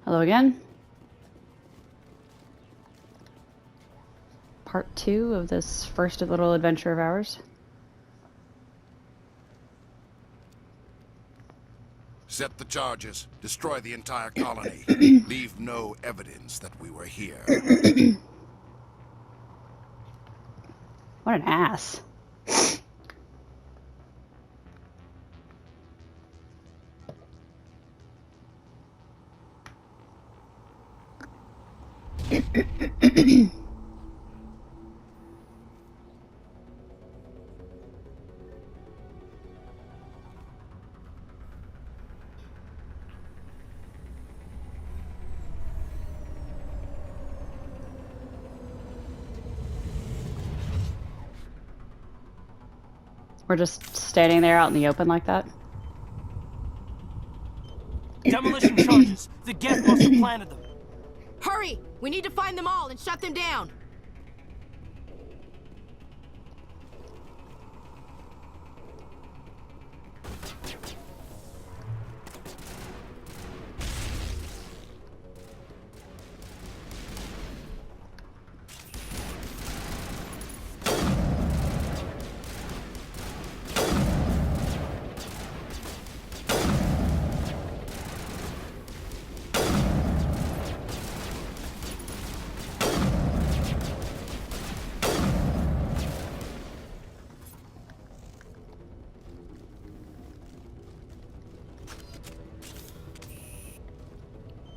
Hello again. Part 2 of this first little adventure of ours. Set the charges. Destroy the entire colony. Leave no evidence that we were here. What an ass. We're just standing there out in the open like that. Demolition charges. The Geth must have planted them. Hurry! We need to find them all and shut them down!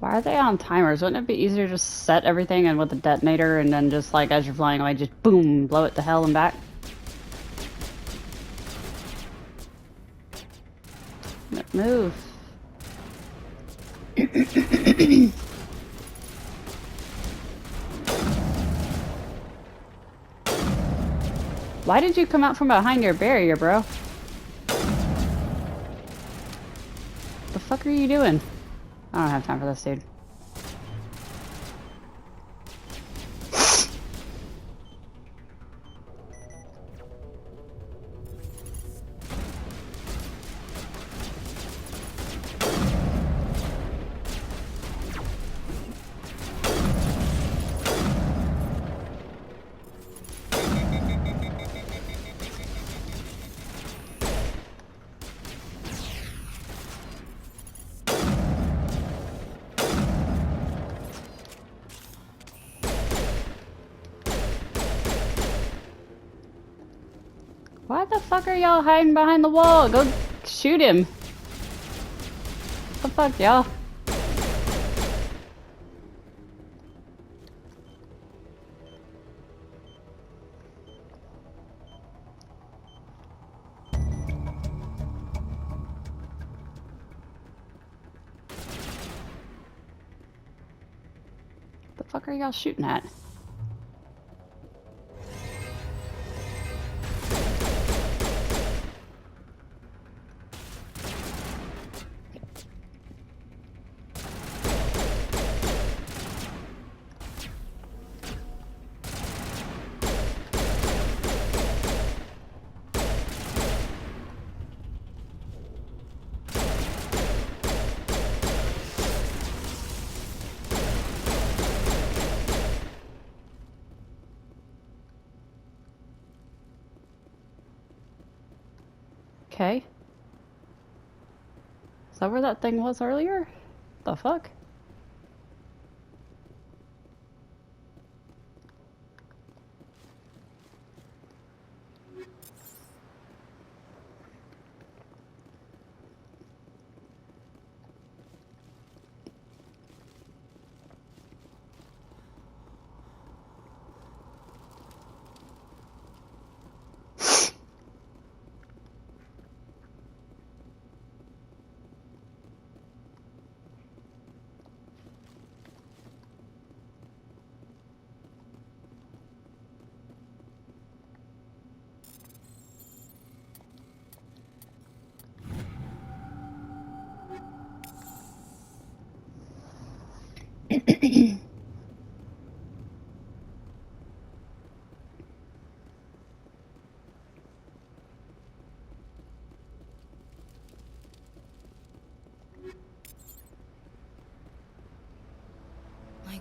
Why are they on timers? Wouldn't it be easier to just set everything and with the detonator and then just like as you're flying away, just boom, blow it to hell and back? Move. Why did you come out from behind your barrier, bro? The fuck are you doing? I don't have time for this, dude. Why the fuck are y'all hiding behind the wall? Go shoot him. What the fuck, y'all? The fuck are y'all shooting at? Okay. Is that where that thing was earlier? The fuck?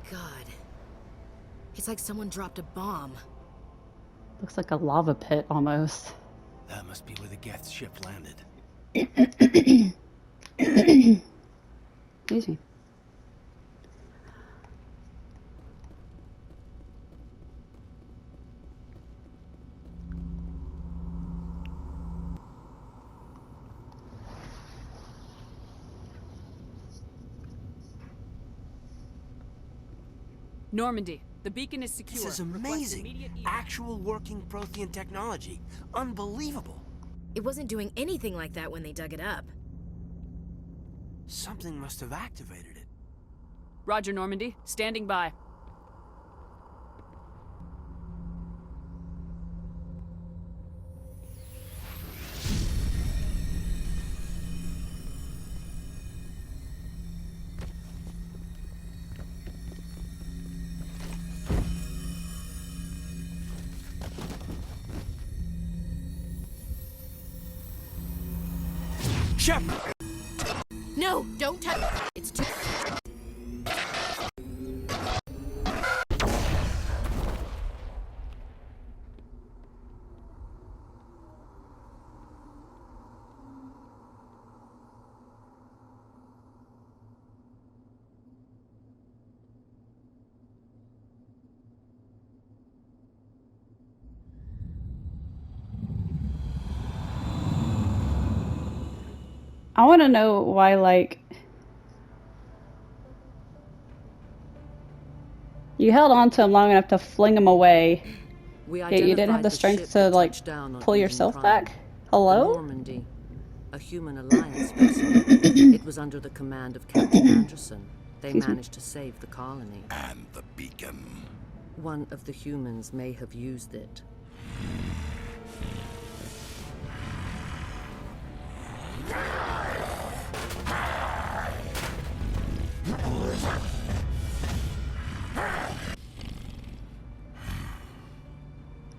god. It's like someone dropped a bomb. Looks like a lava pit almost. That must be where the Geth's ship landed. Excuse me. Normandy, the beacon is secure. This is Request amazing. immediate Actual working Prothean technology. Unbelievable. It wasn't doing anything like that when they dug it up. Something must have activated it. Roger, Normandy. Standing by. Shepard! No, don't touch. It's too. I want to know why, like, you held on to him long enough to fling him away, yet you didn't have the strength to, like, pull yourself back? Hello? Normandy, a human alliance vessel. It was under the command of Captain Anderson. They managed to save the colony. And the beacon. One of the humans may have used it.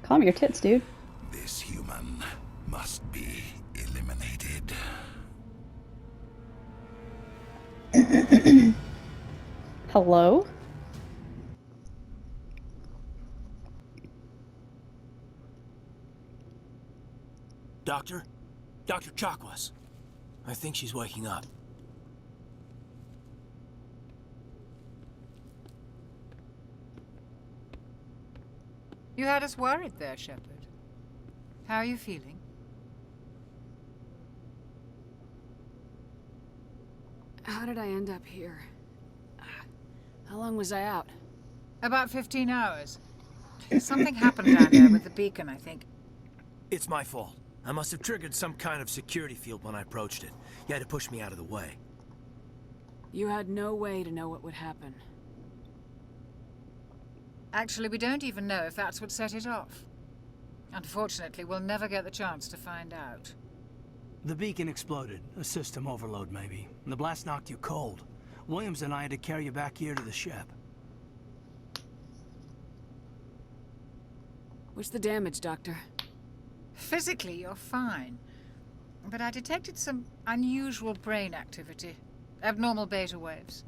Calm your tits, dude. This human must be eliminated. Hello? Doctor? Dr. Chakwas. I think she's waking up. You had us worried there, Shepard. How are you feeling? How did I end up here? How long was I out? About 15 hours. Something happened down there with the beacon, I think. It's my fault. I must have triggered some kind of security field when I approached it. You had to push me out of the way. You had no way to know what would happen. Actually, we don't even know if that's what set it off. Unfortunately, we'll never get the chance to find out. The beacon exploded. A system overload, maybe. And the blast knocked you cold. Williams and I had to carry you back here to the ship. What's the damage, Doctor? Physically, you're fine. But I detected some unusual brain activity. Abnormal beta waves.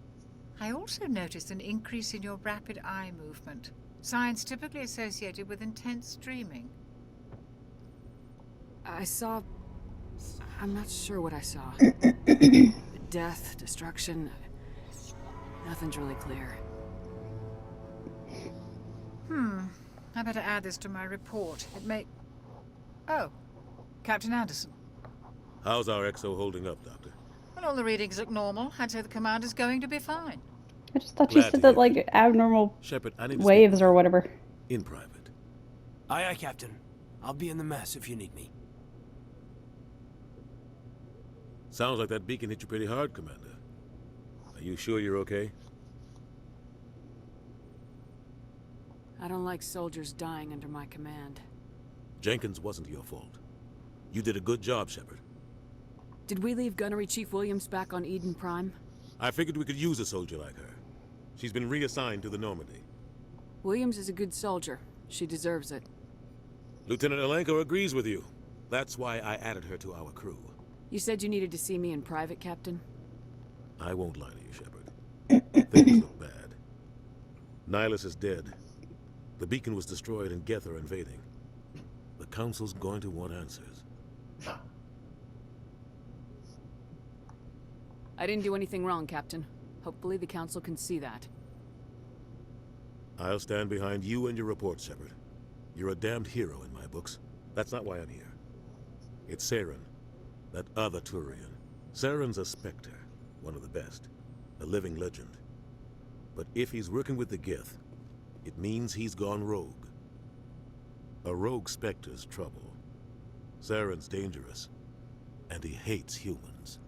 I also noticed an increase in your rapid eye movement. Signs typically associated with intense dreaming. I saw... I'm not sure what I saw. Death, destruction... Nothing's really clear. I better add this to my report. It may... Oh, Captain Anderson. How's our XO holding up, Doctor? Well, all the readings look normal. I'd say the commander's going to be fine. I just thought you Glad said to that, hear like, abnormal Shepard, I need to waves speak or whatever. in private. Aye, aye, Captain. I'll be in the mess if you need me. Sounds like that beacon hit you pretty hard, Commander. Are you sure you're okay? I don't like soldiers dying under my command. Jenkins wasn't your fault. You did a good job, Shepard. Did we leave Gunnery Chief Williams back on Eden Prime? I figured we could use a soldier like her. She's been reassigned to the Normandy. Williams is a good soldier. She deserves it. Lieutenant Alenko agrees with you. That's why I added her to our crew. You said you needed to see me in private, Captain? I won't lie to you, Shepard. Things look bad. Nihilus is dead. The beacon was destroyed and Geth are invading. The Council's going to want answers. I didn't do anything wrong, Captain. Hopefully the Council can see that. I'll stand behind you and your report, Shepard. You're a damned hero in my books. That's not why I'm here. It's Saren, that other Turian. Saren's a Spectre, one of the best. A living legend. But if he's working with the Geth, it means he's gone rogue. A rogue Spectre's trouble. Saren's dangerous, and he hates humans.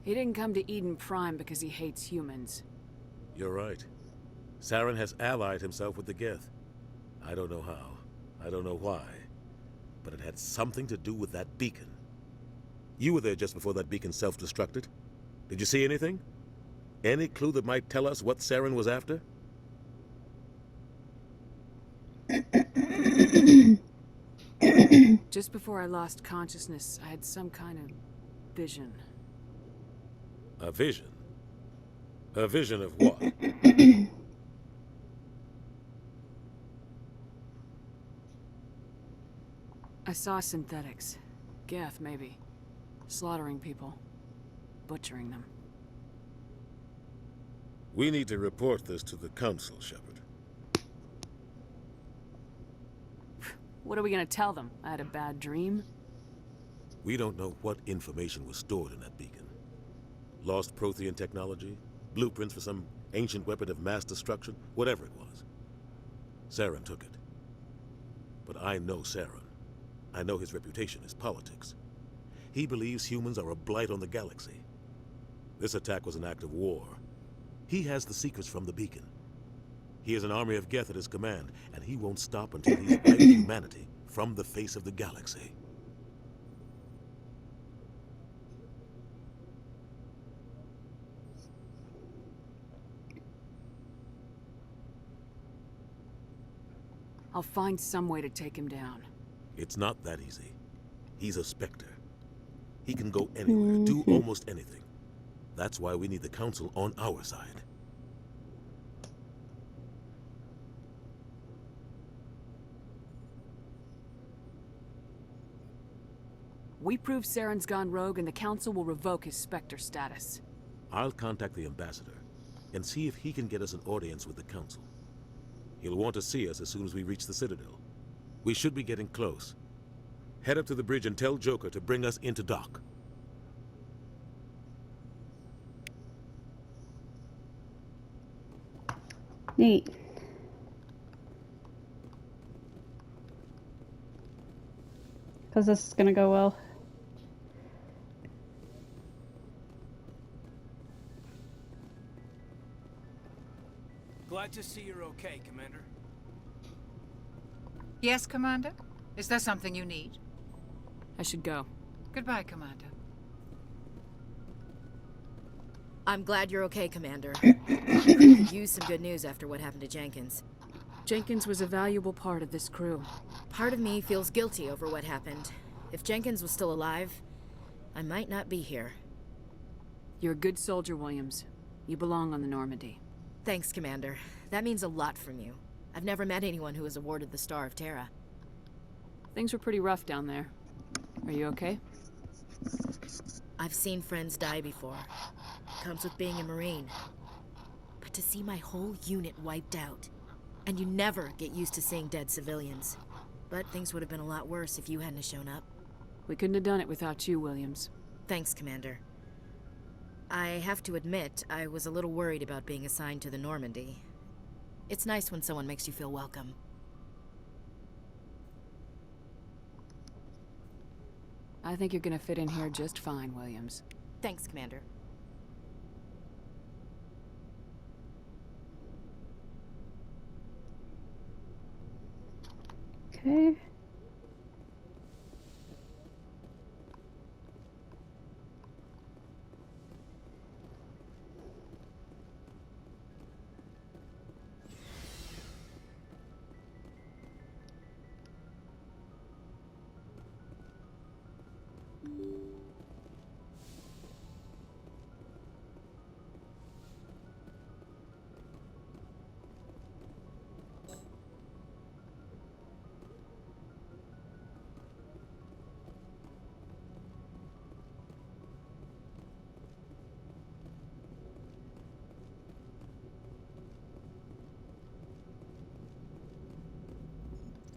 He didn't come to Eden Prime because he hates humans. You're right. Saren has allied himself with the Geth. I don't know how. I don't know why. But it had something to do with that beacon. You were there just before that beacon self-destructed. Did you see anything? Any clue that might tell us what Saren was after? Just before I lost consciousness, I had some kind of vision. A vision? A vision of what? I saw synthetics. Geth, maybe. Slaughtering people. Butchering them. We need to report this to the Council, Shepard. What are we gonna tell them? I had a bad dream? We don't know what information was stored in that beacon. Lost Prothean technology? Blueprints for some ancient weapon of mass destruction? Whatever it was. Saren took it. But I know Saren. I know his reputation is politics. He believes humans are a blight on the galaxy. This attack was an act of war. He has the secrets from the beacon. He has an army of Geth at his command, and he won't stop until he's wiped humanity from the face of the galaxy. I'll find some way to take him down. It's not that easy. He's a Spectre. He can go anywhere, do almost anything. That's why we need the Council on our side. We prove Saren's gone rogue and the Council will revoke his Spectre status. I'll contact the Ambassador and see if he can get us an audience with the Council. He'll want to see us as soon as we reach the Citadel. We should be getting close. Head up to the bridge and tell Joker to bring us into dock. Neat. Because this is gonna go well. Glad to see you're okay, Commander. Yes, Commander? Is there something you need? I should go. Goodbye, Commander. I'm glad you're okay, Commander. We could use some good news after what happened to Jenkins. Jenkins was a valuable part of this crew. Part of me feels guilty over what happened. If Jenkins was still alive, I might not be here. You're a good soldier, Williams. You belong on the Normandy. Thanks, Commander. That means a lot from you. I've never met anyone who was awarded the Star of Terra. Things were pretty rough down there. Are you okay? I've seen friends die before. Comes with being a Marine. But to see my whole unit wiped out, and you never get used to seeing dead civilians. But things would have been a lot worse if you hadn't shown up. We couldn't have done it without you, Williams. Thanks, Commander. I have to admit, I was a little worried about being assigned to the Normandy. It's nice when someone makes you feel welcome. I think you're gonna fit in here just fine, Williams. Thanks, Commander. Okay.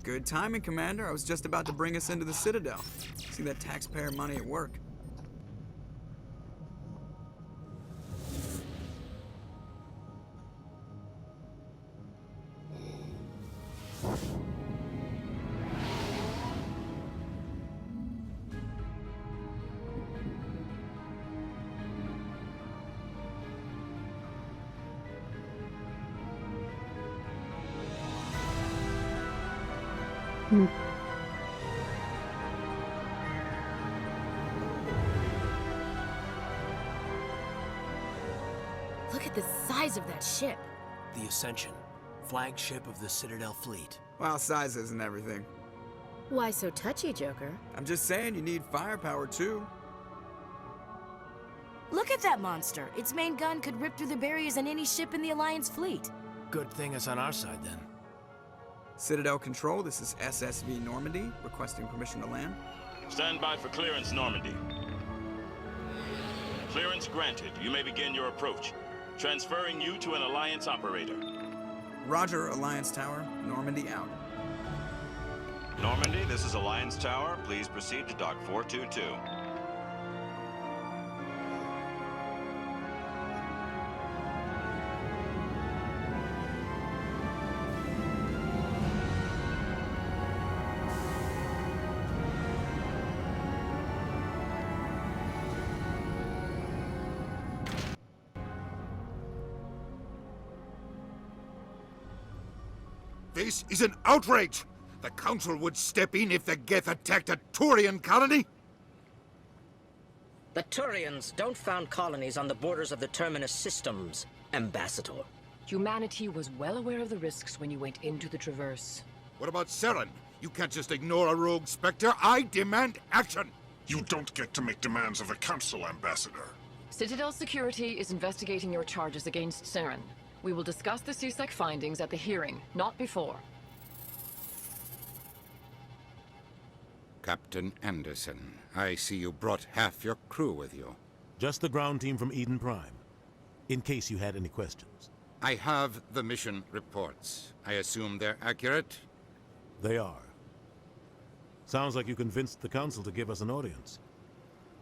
Good timing, Commander. I was just about to bring us into the Citadel. See that taxpayer money at work. Look at the size of that ship. The Ascension, flagship of the Citadel fleet. Well, size isn't everything. Why so touchy, Joker? I'm just saying you need firepower, too. Look at that monster. Its main gun could rip through the barriers in any ship in the Alliance fleet. Good thing it's on our side, then. Citadel Control, this is SSV Normandy, requesting permission to land. Stand by for clearance, Normandy. Clearance granted. You may begin your approach. Transferring you to an Alliance operator. Roger, Alliance Tower. Normandy out. Normandy, this is Alliance Tower. Please proceed to Dock 422. This is an outrage! The Council would step in if the Geth attacked a Turian colony? The Turians don't found colonies on the borders of the Terminus systems, Ambassador. Humanity was well aware of the risks when you went into the Traverse. What about Saren? You can't just ignore a rogue Spectre. I demand action! You don't get to make demands of the Council, Ambassador. Citadel Security is investigating your charges against Saren. We will discuss the CSEC findings at the hearing, not before. Captain Anderson, I see you brought half your crew with you. Just the ground team from Eden Prime, in case you had any questions. I have the mission reports. I assume they're accurate? They are. Sounds like you convinced the Council to give us an audience.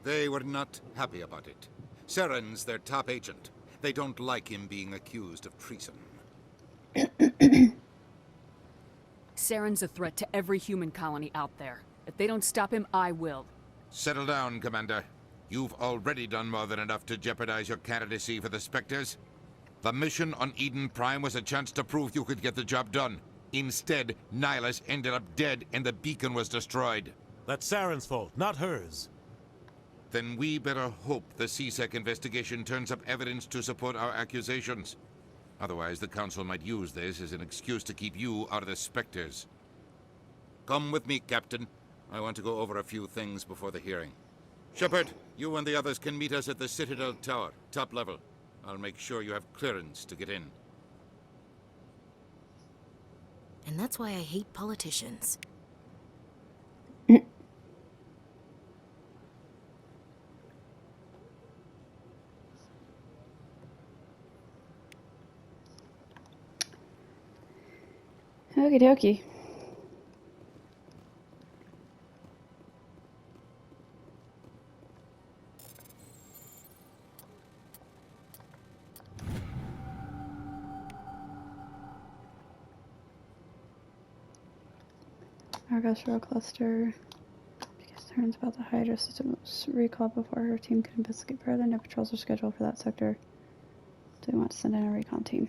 They were not happy about it. Saren's their top agent. They don't like him being accused of treason. Saren's a threat to every human colony out there. If they don't stop him, I will. Settle down, Commander. You've already done more than enough to jeopardize your candidacy for the Spectres. The mission on Eden Prime was a chance to prove you could get the job done. Instead, Nihilus ended up dead and the beacon was destroyed. That's Saren's fault, not hers. Then we better hope the CSEC investigation turns up evidence to support our accusations. Otherwise, the Council might use this as an excuse to keep you out of the Spectres. Come with me, Captain. I want to go over a few things before the hearing. Shepard, you and the others can meet us at the Citadel Tower, top level. I'll make sure you have clearance to get in. And that's why I hate politicians. Okie dokie. Argos Row Cluster. Concerns about the Hydra system's recall before her team can investigate further. No patrols are scheduled for that sector. Do we want to send in a recon team?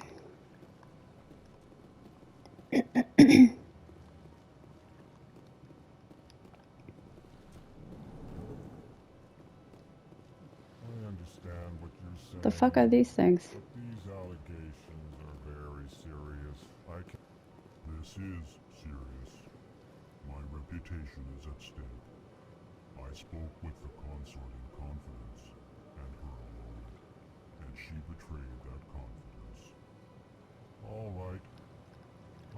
The fuck are these things? These allegations are very serious. This is serious. My reputation is at stake. I spoke with the consort in confidence, and her alone, and she betrayed that confidence. All right.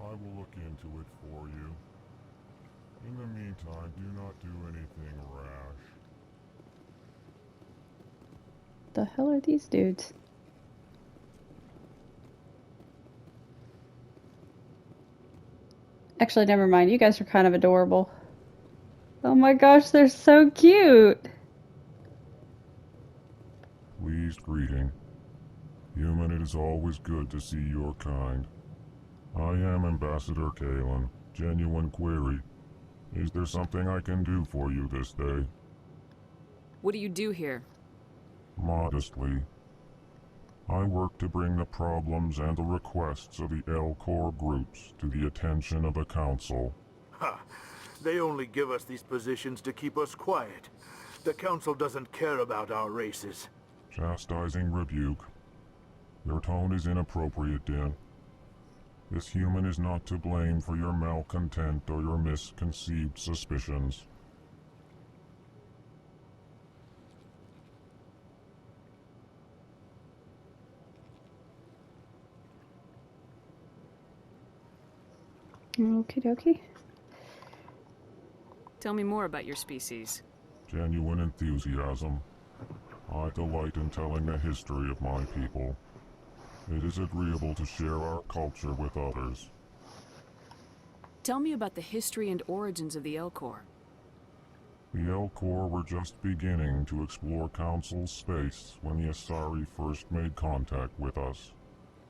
I will look into it for you. In the meantime, do not do anything rash. The hell are these dudes? Actually, never mind. You guys are kind of adorable. Oh my gosh, they're so cute. Pleased greeting. Human, it is always good to see your kind. I am Ambassador Kalen. Genuine query. Is there something I can do for you this day? What do you do here? Modestly. I work to bring the problems and the requests of the L-Corps groups to the attention of the Council. Ha! They only give us these positions to keep us quiet. The Council doesn't care about our races. Chastising rebuke. Your tone is inappropriate, Din. This human is not to blame for your malcontent or your misconceived suspicions. Okie dokie. Tell me more about your species. Genuine enthusiasm. I delight in telling the history of my people. It is agreeable to share our culture with others. Tell me about the history and origins of the L-Corps. The L-Corps were just beginning to explore Council space when the Asari first made contact with us.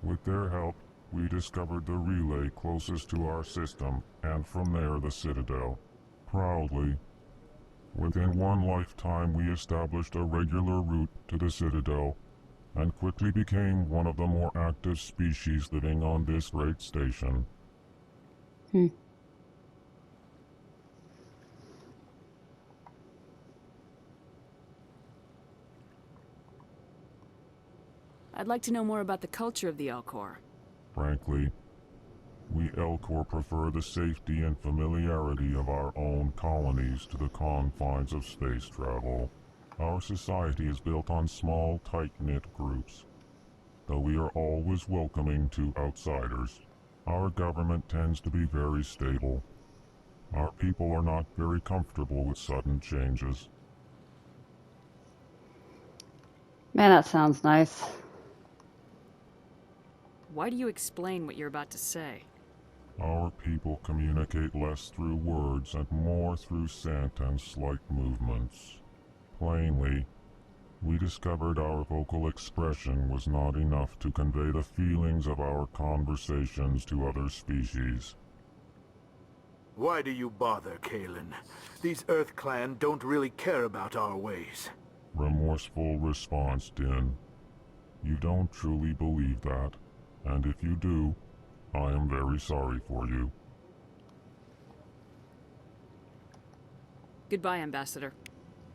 With their help, we discovered the relay closest to our system, and from there the Citadel. Proudly, within one lifetime we established a regular route to the Citadel, and quickly became one of the more active species living on this great station. I'd like to know more about the culture of the L-Corps. Frankly, we L-Corps prefer the safety and familiarity of our own colonies to the confines of space travel. Our society is built on small, tight-knit groups, though we are always welcoming to outsiders. Our government tends to be very stable. Our people are not very comfortable with sudden changes. Man, that sounds nice. Why do you explain what you're about to say? Our people communicate less through words and more through scent and slight movements. Plainly, we discovered our vocal expression was not enough to convey the feelings of our conversations to other species. Why do you bother, Kalen? These Earth Clan don't really care about our ways. Remorseful response, Din. You don't truly believe that, and if you do, I am very sorry for you. Goodbye, Ambassador.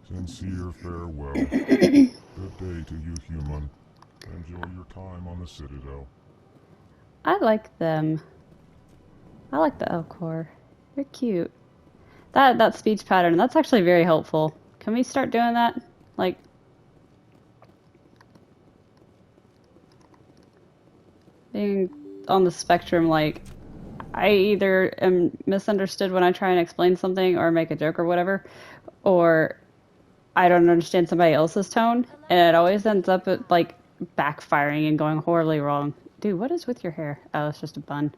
Sincere farewell. Good day to you, human. Enjoy your time on the Citadel. I like them. I like the L-Corps. They're cute. That speech pattern, that's actually very helpful. Can we start doing that? Like, being on the spectrum, like, I either am misunderstood when I try and explain something or make a joke or whatever, or I don't understand somebody else's tone, and it always ends up at, like, backfiring and going horribly wrong. Dude, what is with your hair? Oh, it's just a bun.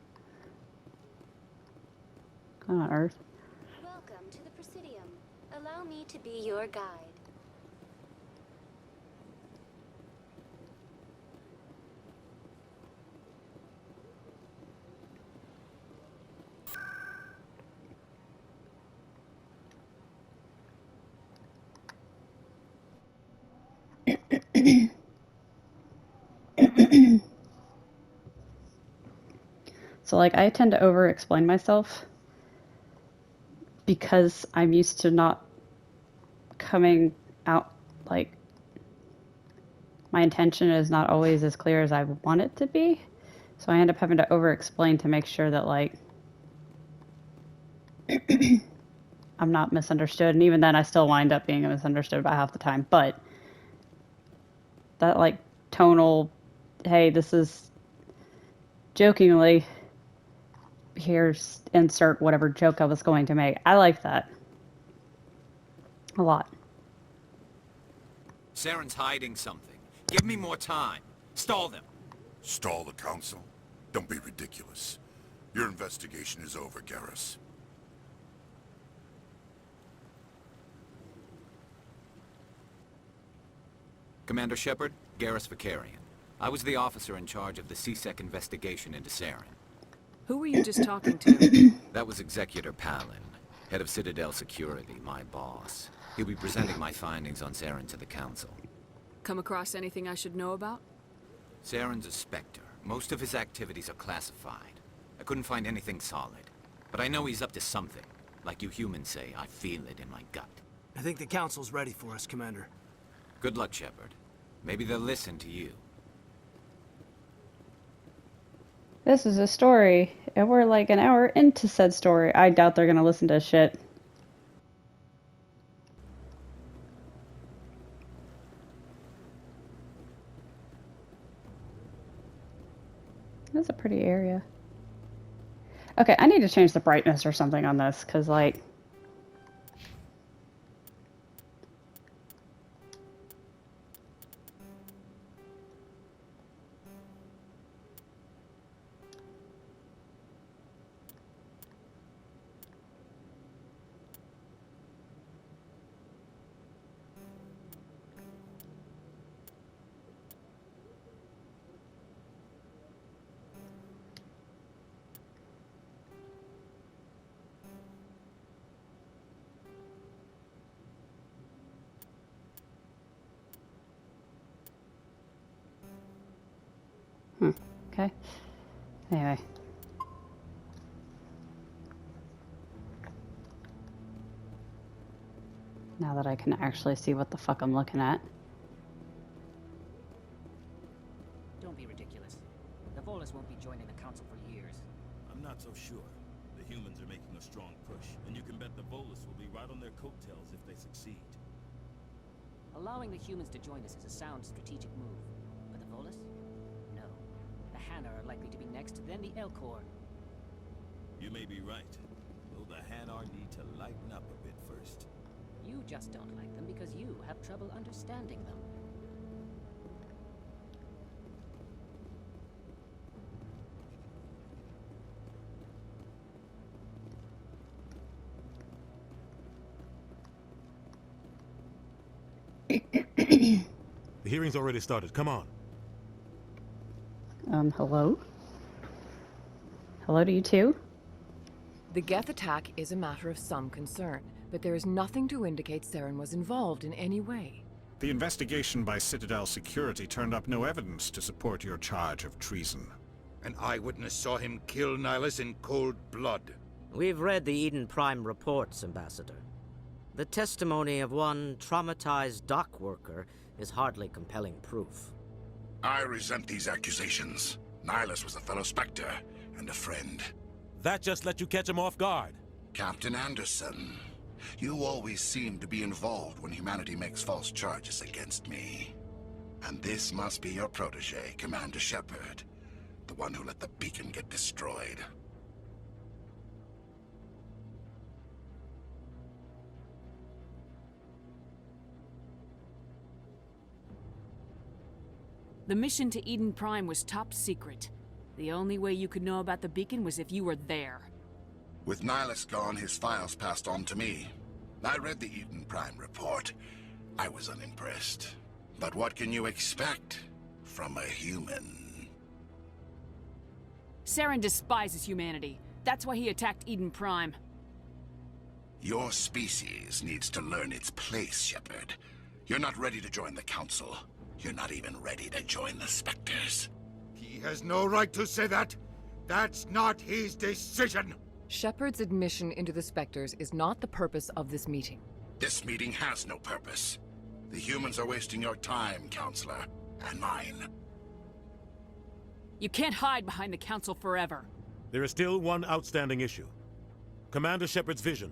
Come on, Earth. Welcome to the Presidium. Allow me to be your guide. So, like, I tend to over-explain myself because I'm used to not coming out, like, my intention is not always as clear as I want it to be. So I end up having to over-explain to make sure that, like, I'm not misunderstood. And even then, I still wind up being misunderstood about half the time. But that, like, tonal, hey, this is jokingly, here's insert whatever joke I was going to make. I like that a lot. Saren's hiding something. Give me more time. Stall them. Stall the council? Don't be ridiculous. Your investigation is over, Garrus. Commander Shepard, Garrus Vicarian. I was the officer in charge of the C-Sec investigation into Saren. Who were you just talking to? That was Executor Palin, head of Citadel Security, my boss. He'll be presenting my findings on Saren to the Council. Come across anything I should know about? Saren's a Spectre. Most of his activities are classified. I couldn't find anything solid. But I know he's up to something. Like you humans say, I feel it in my gut. I think the Council's ready for us, Commander. Good luck, Shepard. Maybe they'll listen to you. This is a story, and we're like an hour into said story. I doubt they're gonna listen to shit. That's a pretty area. Okay, I need to change the brightness or something on this, because, like... Okay. Anyway. Now that I can actually see what the fuck I'm looking at. Don't be ridiculous. The Volus won't be joining the Council for years. I'm not so sure. The humans are making a strong push, and you can bet the Volus will be right on their coattails if they succeed. Allowing the humans to join us is a sound strategic move. But the Volus? No. The Hanna are likely to be next, then the Elcor. You may be right. Though the Hanar need to lighten up a bit first. You just don't like them because you have trouble understanding them. The hearing's already started. Come on. Hello? Hello to you too? The Geth attack is a matter of some concern, but there is nothing to indicate Saren was involved in any way. The investigation by Citadel Security turned up no evidence to support your charge of treason. An eyewitness saw him kill Nihilus in cold blood. We've read the Eden Prime reports, Ambassador. The testimony of one traumatized dock worker is hardly compelling proof. I resent these accusations. Nihilus was a fellow Spectre and a friend. That just let you catch him off guard. Captain Anderson, you always seem to be involved when humanity makes false charges against me. And this must be your protege, Commander Shepard, the one who let the beacon get destroyed. The mission to Eden Prime was top secret. The only way you could know about the beacon was if you were there. With Nihilus gone, his files passed on to me. I read the Eden Prime report. I was unimpressed. But what can you expect from a human? Saren despises humanity. That's why he attacked Eden Prime. Your species needs to learn its place, Shepard. You're not ready to join the Council. You're not even ready to join the Spectres. He has no right to say that. That's not his decision. Shepard's admission into the Spectres is not the purpose of this meeting. This meeting has no purpose. The humans are wasting your time, Counselor, and mine. You can't hide behind the Council forever. There is still one outstanding issue. Commander Shepard's vision.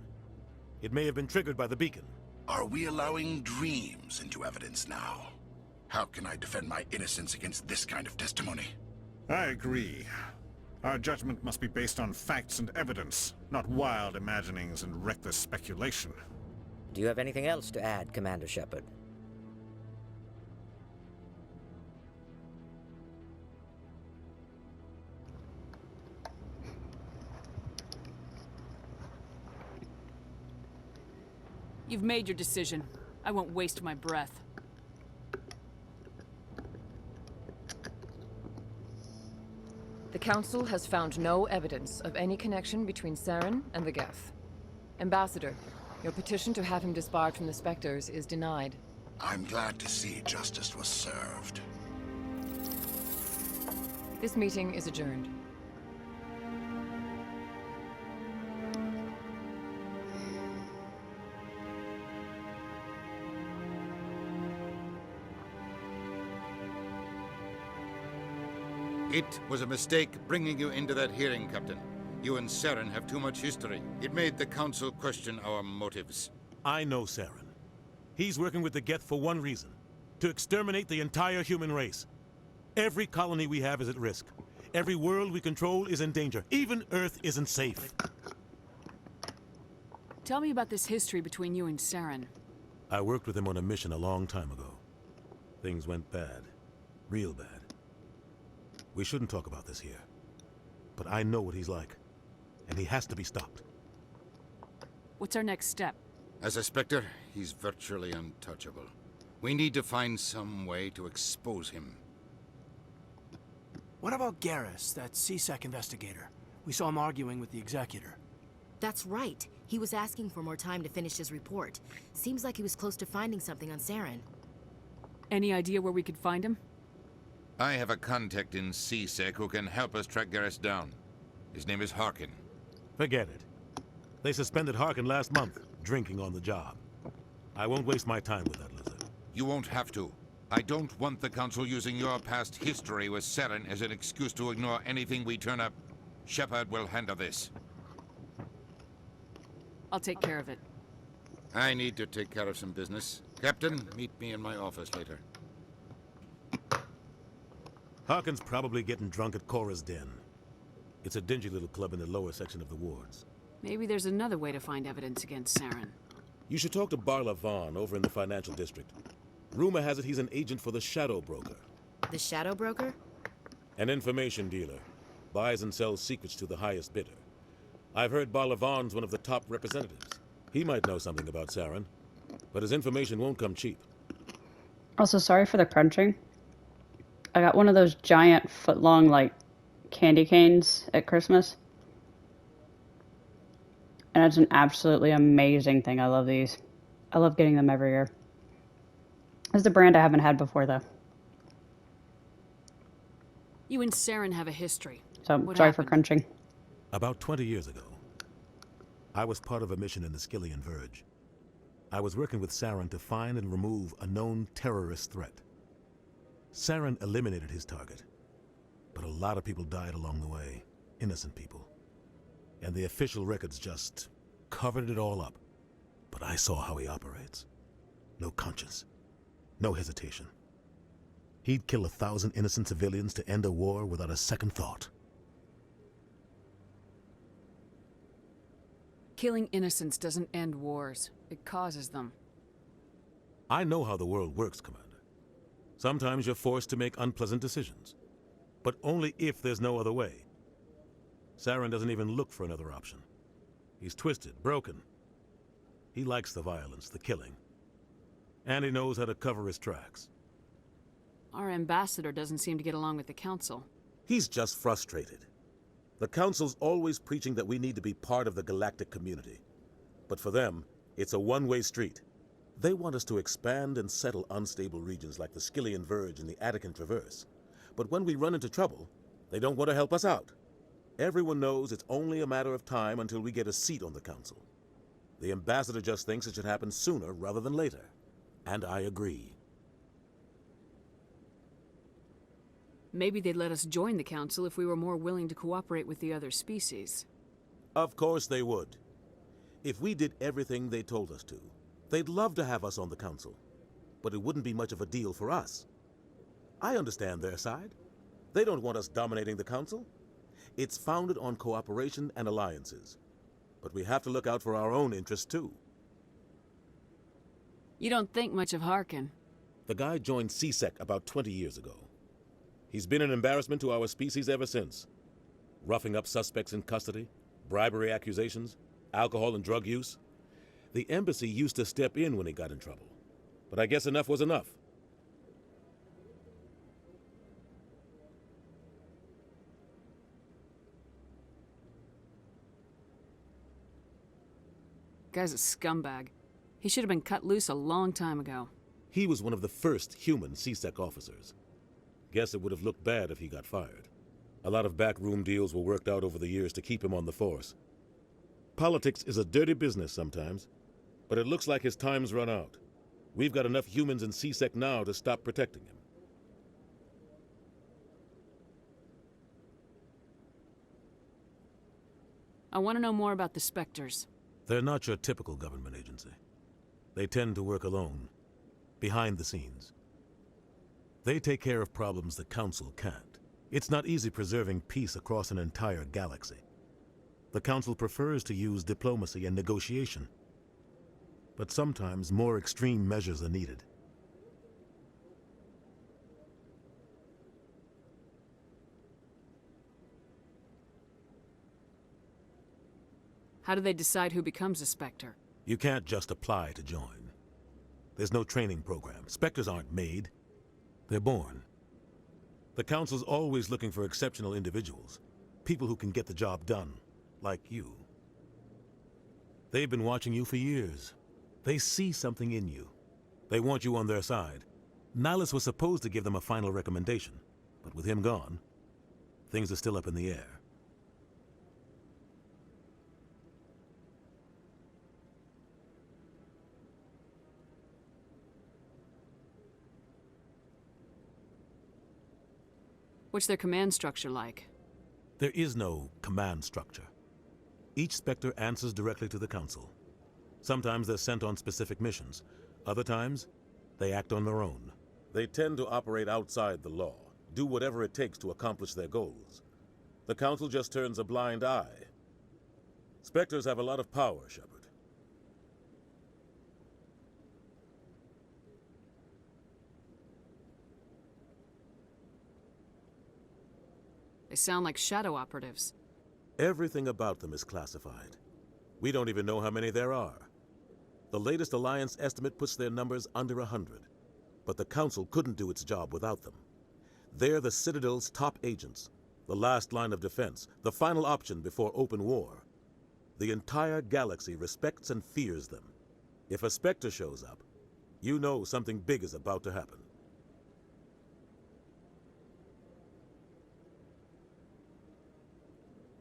It may have been triggered by the beacon. Are we allowing dreams into evidence now? How can I defend my innocence against this kind of testimony? I agree. Our judgment must be based on facts and evidence, not wild imaginings and reckless speculation. Do you have anything else to add, Commander Shepard? You've made your decision. I won't waste my breath. The Council has found no evidence of any connection between Saren and the Geth. Ambassador, your petition to have him disbarred from the Spectres is denied. I'm glad to see justice was served. This meeting is adjourned. It was a mistake bringing you into that hearing, Captain. You and Saren have too much history. It made the Council question our motives. I know Saren. He's working with the Geth for one reason. To exterminate the entire human race. Every colony we have is at risk. Every world we control is in danger. Even Earth isn't safe. Tell me about this history between you and Saren. I worked with him on a mission a long time ago. Things went bad. Real bad. We shouldn't talk about this here. But I know what he's like. And he has to be stopped. What's our next step? As a Spectre, he's virtually untouchable. We need to find some way to expose him. What about Garrus, that CSEC investigator? We saw him arguing with the Executor. That's right. He was asking for more time to finish his report. Seems like he was close to finding something on Saren. Any idea where we could find him? I have a contact in CSEC who can help us track Garrus down. His name is Harkin. Forget it. They suspended Harkin last month, drinking on the job. I won't waste my time with that lizard. You won't have to. I don't want the Council using your past history with Saren as an excuse to ignore anything we turn up. Shepard will handle this. I'll take care of it. I need to take care of some business. Captain, meet me in my office later. Harkin's probably getting drunk at Cora's Den. It's a dingy little club in the lower section of the wards. Maybe there's another way to find evidence against Saren. You should talk to Barla Vaughn over in the financial district. Rumor has it he's an agent for the Shadow Broker. The Shadow Broker? An information dealer. Buys and sells secrets to the highest bidder. I've heard Barla Vaughn's one of the top representatives. He might know something about Saren, but his information won't come cheap. Also, sorry for the crunching. I got one of those giant foot-long, like, candy canes at Christmas. And it's an absolutely amazing thing. I love these. I love getting them every year. This is a brand I haven't had before, though. You and Saren have a history. So, What sorry happened? for crunching. About 20 years ago, I was part of a mission in the Skillian Verge. I was working with Saren to find and remove a known terrorist threat. Saren eliminated his target, but a lot of people died along the way, innocent people. And the official records just covered it all up. But I saw how he operates. No conscience, no hesitation. He'd kill 1,000 innocent civilians to end a war without a second thought. Killing innocents doesn't end wars. It causes them. I know how the world works, Commander. Sometimes you're forced to make unpleasant decisions, but only if there's no other way. Saren doesn't even look for another option. He's twisted, broken. He likes the violence, the killing. And he knows how to cover his tracks. Our ambassador doesn't seem to get along with the Council. He's just frustrated. The Council's always preaching that we need to be part of the galactic community. But for them, it's a one-way street. They want us to expand and settle unstable regions like the Skillian Verge and the Attican Traverse. But when we run into trouble, they don't want to help us out. Everyone knows it's only a matter of time until we get a seat on the Council. The ambassador just thinks it should happen sooner rather than later. And I agree. Maybe they'd let us join the Council if we were more willing to cooperate with the other species. Of course they would. If we did everything they told us to, they'd love to have us on the Council. But it wouldn't be much of a deal for us. I understand their side. They don't want us dominating the Council. It's founded on cooperation and alliances. But we have to look out for our own interests, too. You don't think much of Harkin. The guy joined CSEC about 20 years ago. He's been an embarrassment to our species ever since. Roughing up suspects in custody, bribery accusations, alcohol and drug use. The embassy used to step in when he got in trouble. But I guess enough was enough. Guy's a scumbag. He should have been cut loose a long time ago. He was one of the first human C-Sec officers. Guess it would have looked bad if he got fired. A lot of backroom deals were worked out over the years to keep him on the force. Politics is a dirty business sometimes, but it looks like his time's run out. We've got enough humans in C-Sec now to stop protecting him. I want to know more about the Spectres. They're not your typical government agency. They tend to work alone, behind the scenes. They take care of problems the Council can't. It's not easy preserving peace across an entire galaxy. The Council prefers to use diplomacy and negotiation. But sometimes more extreme measures are needed. How do they decide who becomes a Spectre? You can't just apply to join. There's no training program. Spectres aren't made. They're born. The Council's always looking for exceptional individuals. People who can get the job done, like you. They've been watching you for years. They see something in you. They want you on their side. Nihilus was supposed to give them a final recommendation, but with him gone, things are still up in the air. What's their command structure like? There is no command structure. Each Spectre answers directly to the Council. Sometimes they're sent on specific missions. Other times, they act on their own. They tend to operate outside the law, do whatever it takes to accomplish their goals. The Council just turns a blind eye. Spectres have a lot of power, Shepard. They sound like shadow operatives. Everything about them is classified. We don't even know how many there are. The latest Alliance estimate puts their numbers under 100. But the Council couldn't do its job without them. They're the Citadel's top agents, the last line of defense, the final option before open war. The entire galaxy respects and fears them. If a Spectre shows up, you know something big is about to happen.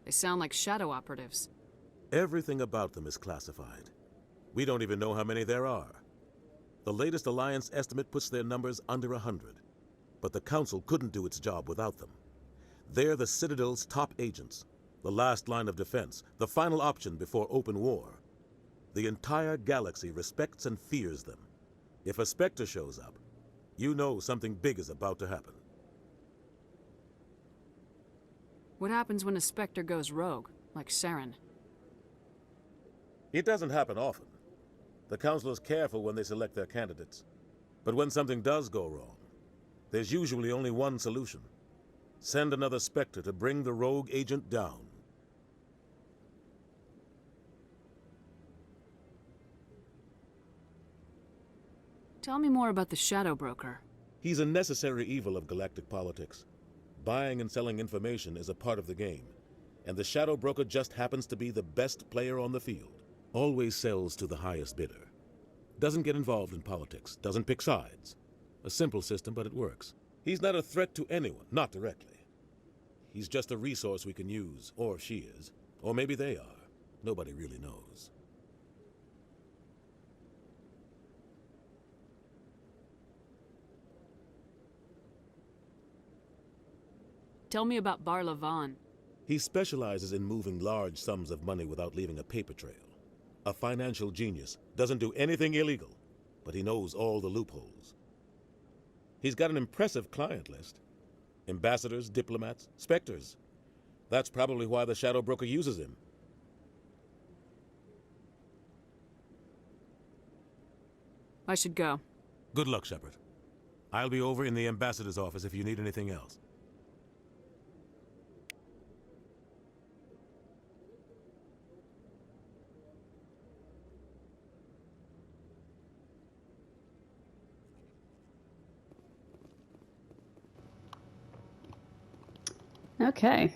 They sound like shadow operatives. Everything about them is classified. We don't even know how many there are. The latest Alliance estimate puts their numbers under 100. But the Council couldn't do its job without them. They're the Citadel's top agents, the last line of defense, the final option before open war. The entire galaxy respects and fears them. If a Spectre shows up, you know something big is about to happen. What happens when a Spectre goes rogue, like Saren? It doesn't happen often. The Council is careful when they select their candidates. But when something does go wrong, there's usually only one solution. Send another Spectre to bring the rogue agent down. Tell me more about the Shadow Broker. He's a necessary evil of galactic politics. Buying and selling information is a part of the game, and the Shadow Broker just happens to be the best player on the field. Always sells to the highest bidder. Doesn't get involved in politics, doesn't pick sides. A simple system, but it works. He's not a threat to anyone, not directly. He's just a resource we can use, or she is. Or maybe they are. Nobody really knows. Tell me about Bar Lavan. He specializes in moving large sums of money without leaving a paper trail. A financial genius, doesn't do anything illegal, but he knows all the loopholes. He's got an impressive client list. Ambassadors, diplomats, Spectres. That's probably why the Shadow Broker uses him. I should go. Good luck, Shepard. I'll be over in the ambassador's office if you need anything else. Okay.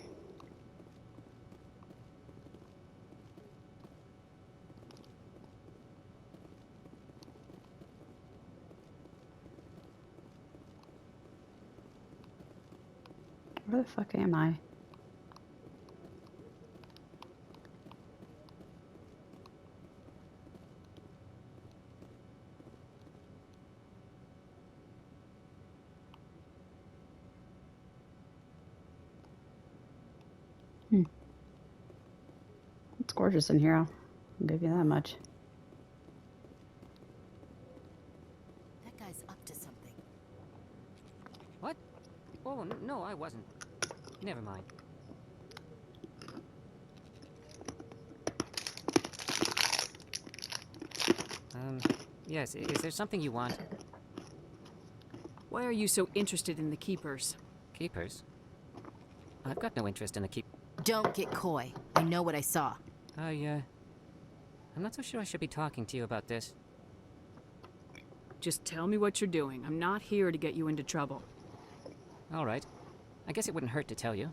Where the fuck am I? It's gorgeous in here. I'll give you that much. That guy's up to something. What? Oh, no, I wasn't. Never mind. Yes, is there something you want? Why are you so interested in the Keepers? Keepers? I've got no interest in the keep... Don't get coy. I know what I saw. I'm not so sure I should be talking to you about this. Just tell me what you're doing. I'm not here to get you into trouble. All right. I guess it wouldn't hurt to tell you.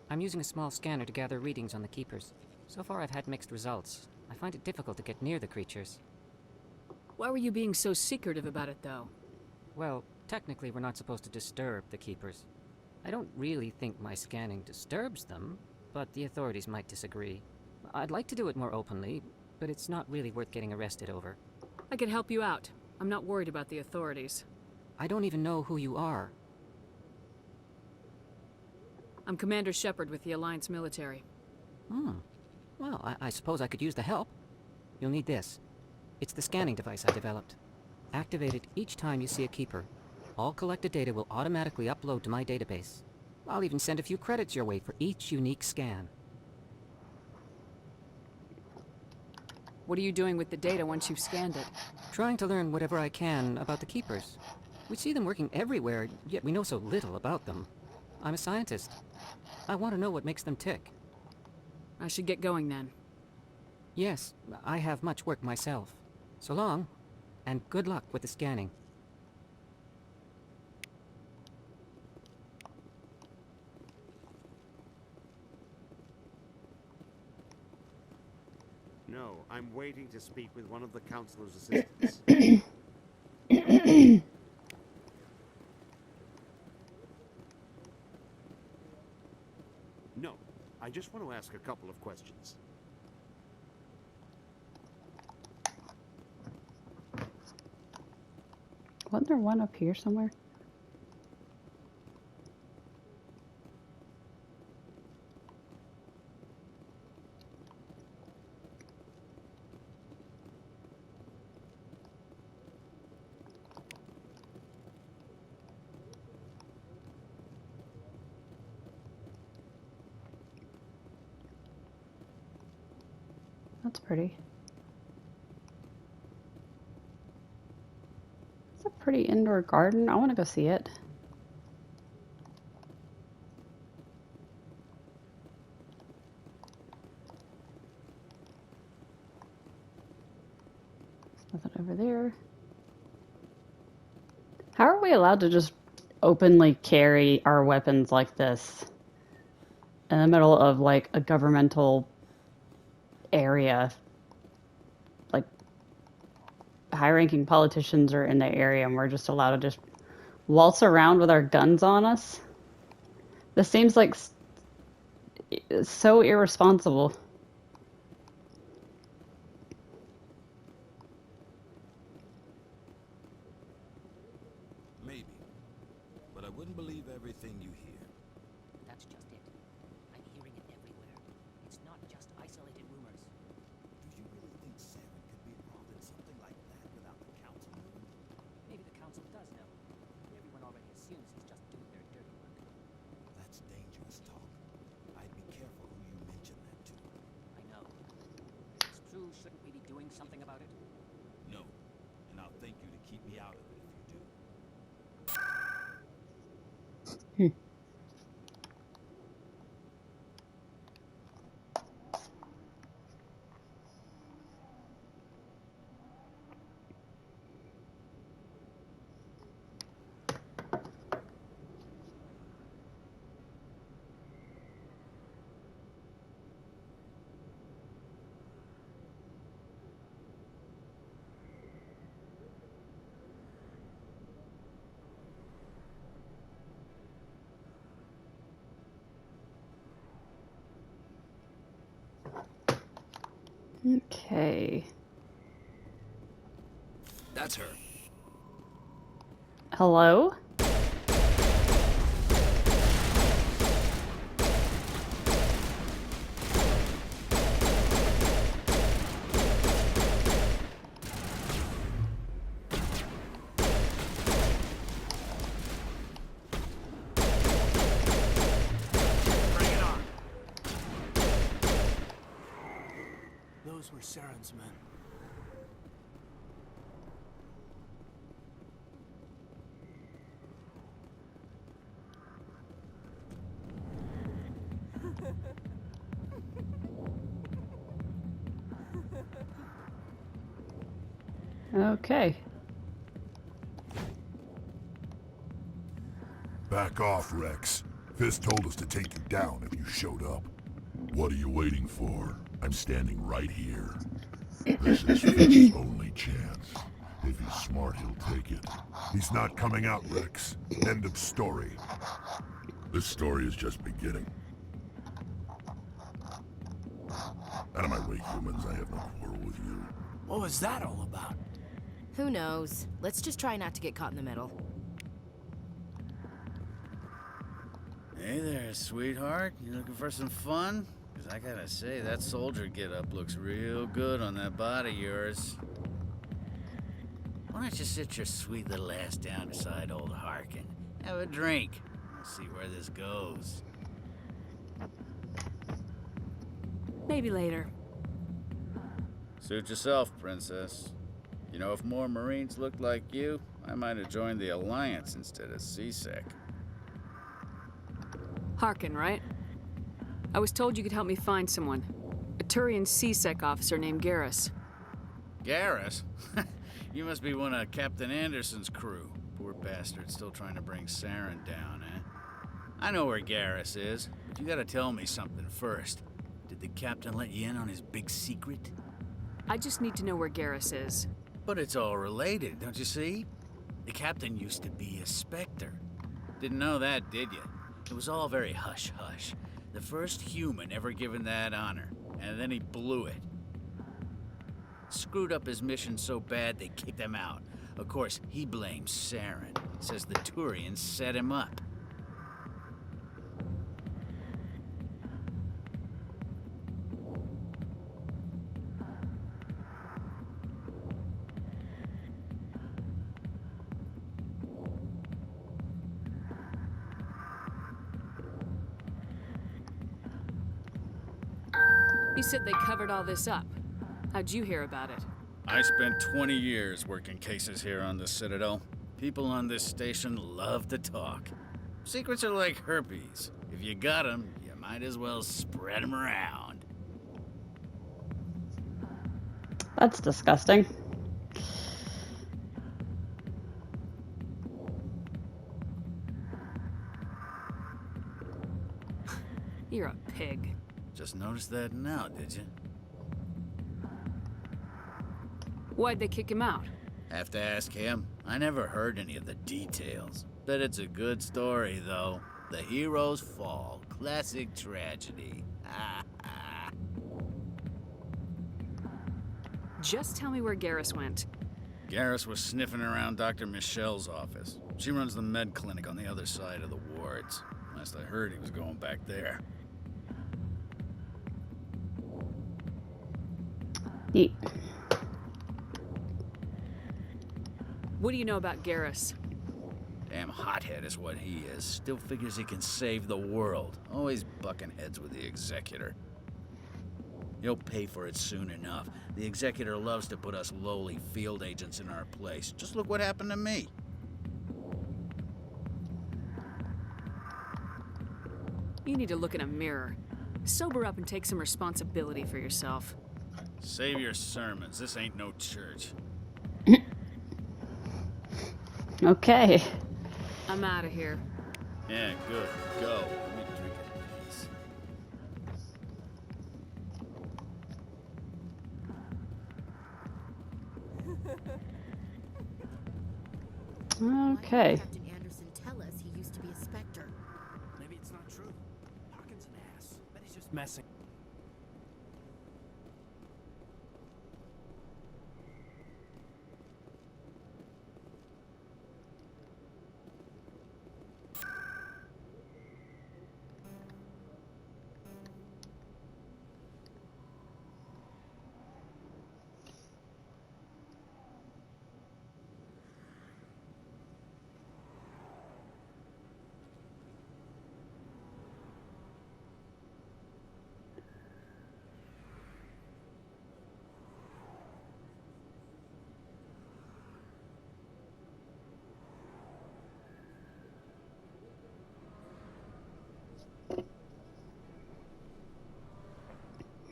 I'm using a small scanner to gather readings on the Keepers. So far I've had mixed results. I find it difficult to get near the creatures. Why were you being so secretive about it, though? Well, technically we're not supposed to disturb the Keepers. I don't really think my scanning disturbs them, but the authorities might disagree. I'd like to do it more openly, but it's not really worth getting arrested over. I could help you out. I'm not worried about the authorities. I don't even know who you are. I'm Commander Shepard with the Alliance military. Well, I suppose I could use the help. You'll need this. It's the scanning device I developed. Activate it each time you see a Keeper. All collected data will automatically upload to my database. I'll even send a few credits your way for each unique scan. What are you doing with the data once you've scanned it? Trying to learn whatever I can about the Keepers. We see them working everywhere, yet we know so little about them. I'm a scientist. I want to know what makes them tick. I should get going then. Yes, I have much work myself. So long, and good luck with the scanning. No, I'm waiting to speak with one of the Councilor's assistants. No, I just want to ask a couple of questions. Wasn't there one up here somewhere? That's pretty. It's a pretty indoor garden. I want to go see it. There's nothing over there. How are we allowed to just openly carry our weapons like this in the middle of like a governmental area? Like high-ranking politicians are in the area and we're just allowed to just waltz around with our guns on us? This seems like so irresponsible. Maybe. But I wouldn't believe everything you hear. That's just it. I'm hearing it everywhere. It's not just isolated rumors. Do you really think Saren could be involved in something like that without the Council knowing? Maybe the Council does know. Everyone already assumes he's just doing their dirty work. That's dangerous talk. I'd be careful who you mention that to. I know. It's true, shouldn't we be doing something about it? No. And I'll thank you to keep me out of it if you do. Okay. That's her. Hello? Those were Saren's men. Okay. Back off, Rex. Fist told us to take you down if you showed up. What are you waiting for? I'm standing right here. This is Fist's only chance. If he's smart, he'll take it. He's not coming out, Rex. End of story. This story is just beginning. Out of my way, humans. I have no quarrel with you. What was that all about? Who knows? Let's just try not to get caught in the middle. Hey there, sweetheart. You looking for some fun? Because I gotta say, that soldier get-up looks real good on that body of yours. Why don't you sit your sweet little ass down beside old Harkin? Have a drink. We'll see where this goes. Maybe later. Suit yourself, princess. You know, if more Marines looked like you, I might have joined the Alliance instead of CSEC. Harkin, right? I was told you could help me find someone. A Turian CSEC officer named Garrus. Garrus? You must be one of Captain Anderson's crew. Poor bastard still trying to bring Saren down, eh? I know where Garrus is, but you gotta tell me something first. Did the captain let you in on his big secret? I just need to know where Garrus is. But it's all related, don't you see? The captain used to be a Spectre. Didn't know that, did you? It was all very hush-hush. The first human ever given that honor, and then he blew it. Screwed up his mission so bad they kicked him out. Of course, he blames Saren. Says the Turians set him up. You said they covered all this up. How'd you hear about it? I spent 20 years working cases here on the Citadel. People on this station love to talk. Secrets are like herpes. If you got them, you might as well spread them around. That's disgusting. You're a pig. Just noticed that now, did you? Why'd they kick him out? Have to ask him. I never heard any of the details. Bet it's a good story, though. The hero's fall. Classic tragedy. Just tell me where Garrus went. Garrus was sniffing around Dr. Michelle's office. She runs the med clinic on the other side of the wards. Last I heard, he was going back there. Neat. What do you know about Garrus? Damn hothead is what he is. Still figures he can save the world. Always bucking heads with the Executor. He'll pay for it soon enough. The Executor loves to put us lowly field agents in our place. Just look what happened to me. You need to look in a mirror. Sober up and take some responsibility for yourself. Save your sermons. This ain't no church. Okay. I'm out of here. Yeah, good. Go. Let me drink a piece. Okay. Captain Anderson tell us he used to be a Spectre? Maybe it's not true. Harkin's an ass. But he's just messing.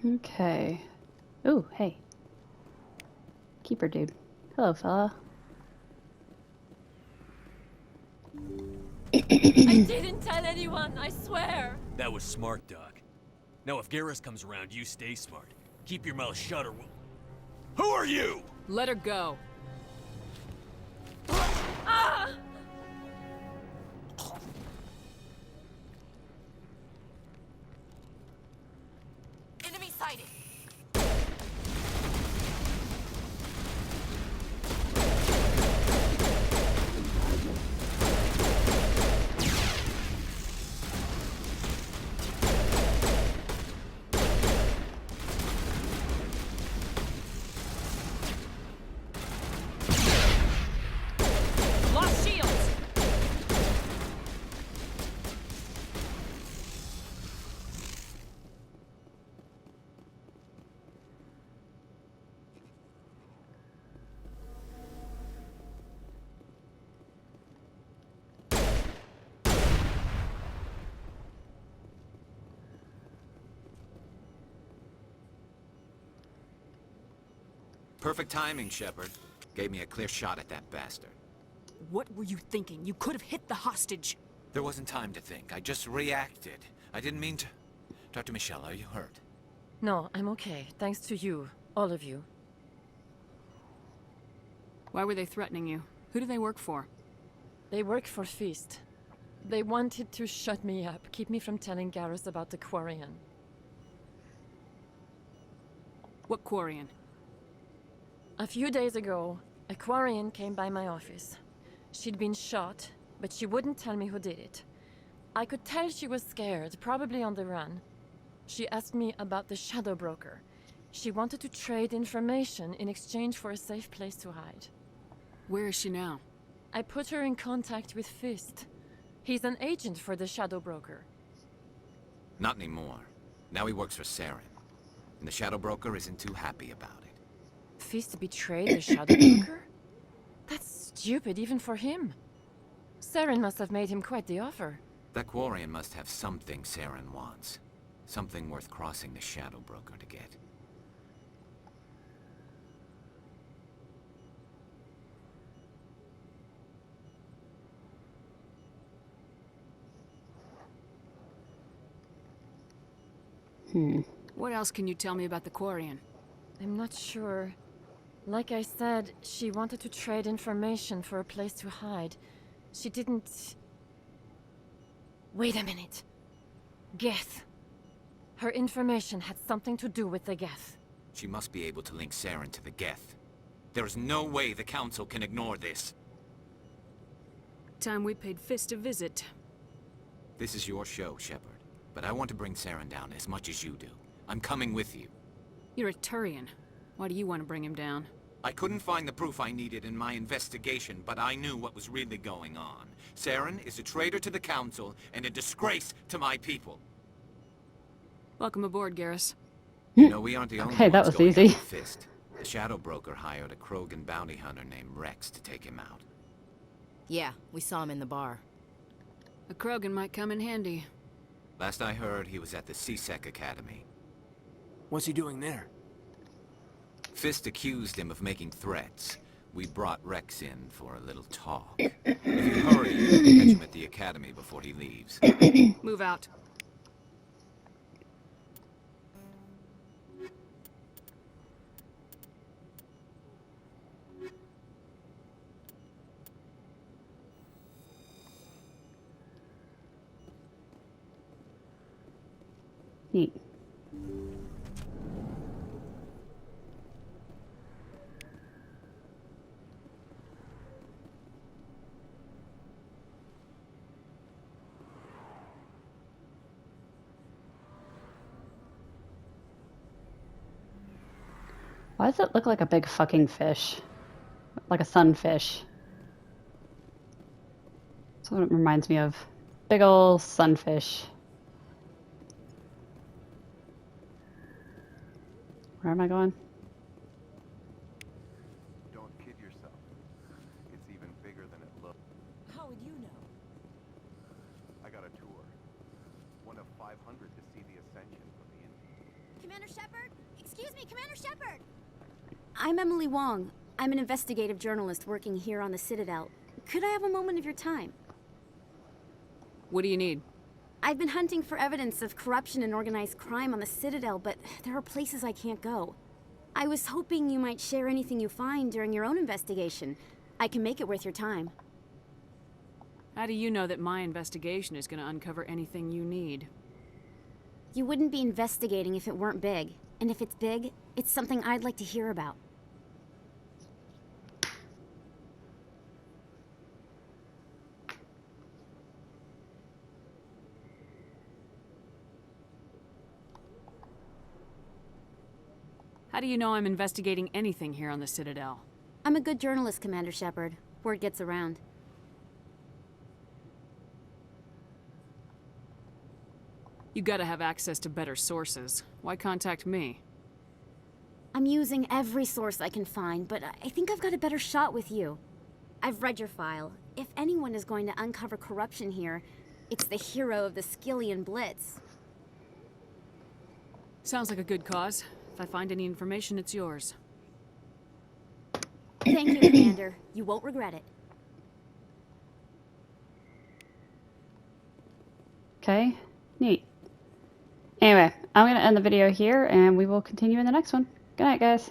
Okay. Ooh, hey. Keeper dude. Hello, fella. I didn't tell anyone, I swear. That was smart, Doc. Now if Garrus comes around, you stay smart. Keep your mouth shut or we'll... Who are you? Let her go. Ah! Enemy sighted. Lost shields. Perfect timing, Shepard. Gave me a clear shot at that bastard. What were you thinking? You could have hit the hostage. There wasn't time to think. I just reacted. I didn't mean to... Dr. Michelle, are you hurt? No, I'm okay. Thanks to you. All of you. Why were they threatening you? Who do they work for? They work for Feast. They wanted to shut me up, keep me from telling Garrus about the Quarian. What Quarian? A few days ago, a Quarian came by my office. She'd been shot, but she wouldn't tell me who did it. I could tell she was scared, probably on the run. She asked me about the Shadow Broker. She wanted to trade information in exchange for a safe place to hide. Where is she now? I put her in contact with Fist. He's an agent for the Shadow Broker. Not anymore. Now he works for Saren. And the Shadow Broker isn't too happy about it. Fist betrayed the Shadow Broker? That's stupid even for him. Saren must have made him quite the offer. That Quarian must have something Saren wants. Something worth crossing the Shadow Broker to get. What else can you tell me about the Quarian? I'm not sure. Like I said, she wanted to trade information for a place to hide. She didn't... Wait a minute. Geth. Her information had something to do with the Geth. She must be able to link Saren to the Geth. There's no way the Council can ignore this. Time we paid Fist a visit. This is your show, Shepard. But I want to bring Saren down as much as you do. I'm coming with you. You're a Turian. Why do you want to bring him down? I couldn't find the proof I needed in my investigation, but I knew what was really going on. Saren is a traitor to the Council and a disgrace to my people. Welcome aboard, Garrus. You know, we aren't the only Okay, that ones was going easy. after Fist. The Shadow Broker hired a Krogan bounty hunter named Rex to take him out. Yeah, we saw him in the bar. A Krogan might come in handy. Last I heard, he was at the C-Sec Academy. What's he doing there? Fist accused him of making threats. We brought Rex in for a little talk. If you hurry, you can catch him at the academy before he leaves. Move out. Neat. Why does it look like a big fucking fish? Like a sunfish. That's what it reminds me of. Big ol' sunfish. Where am I going? Don't kid yourself. It's even bigger than it looks. How would you know? I got a tour. One of 500 to see the ascension from the inside. Commander Shepard? me, Commander Shepard! I'm Emily Wong. I'm an investigative journalist working here on the Citadel. Could I have a moment of your time? What do you need? I've been hunting for evidence of corruption and organized crime on the Citadel, but there are places I can't go. I was hoping you might share anything you find during your own investigation. I can make it worth your time. How do you know that my investigation is going to uncover anything you need? You wouldn't be investigating if it weren't big. And if it's big, it's something I'd like to hear about. How do you know I'm investigating anything here on the Citadel? I'm a good journalist, Commander Shepard. Word gets around. You gotta have access to better sources. Why contact me? I'm using every source I can find, but I think I've got a better shot with you. I've read your file. If anyone is going to uncover corruption here, it's the hero of the Skillian Blitz. Sounds like a good cause. If I find any information, it's yours. Thank you, Commander. You won't regret it. Okay, neat. Anyway, I'm going to end the video here, and we will continue in the next one. Good night, guys.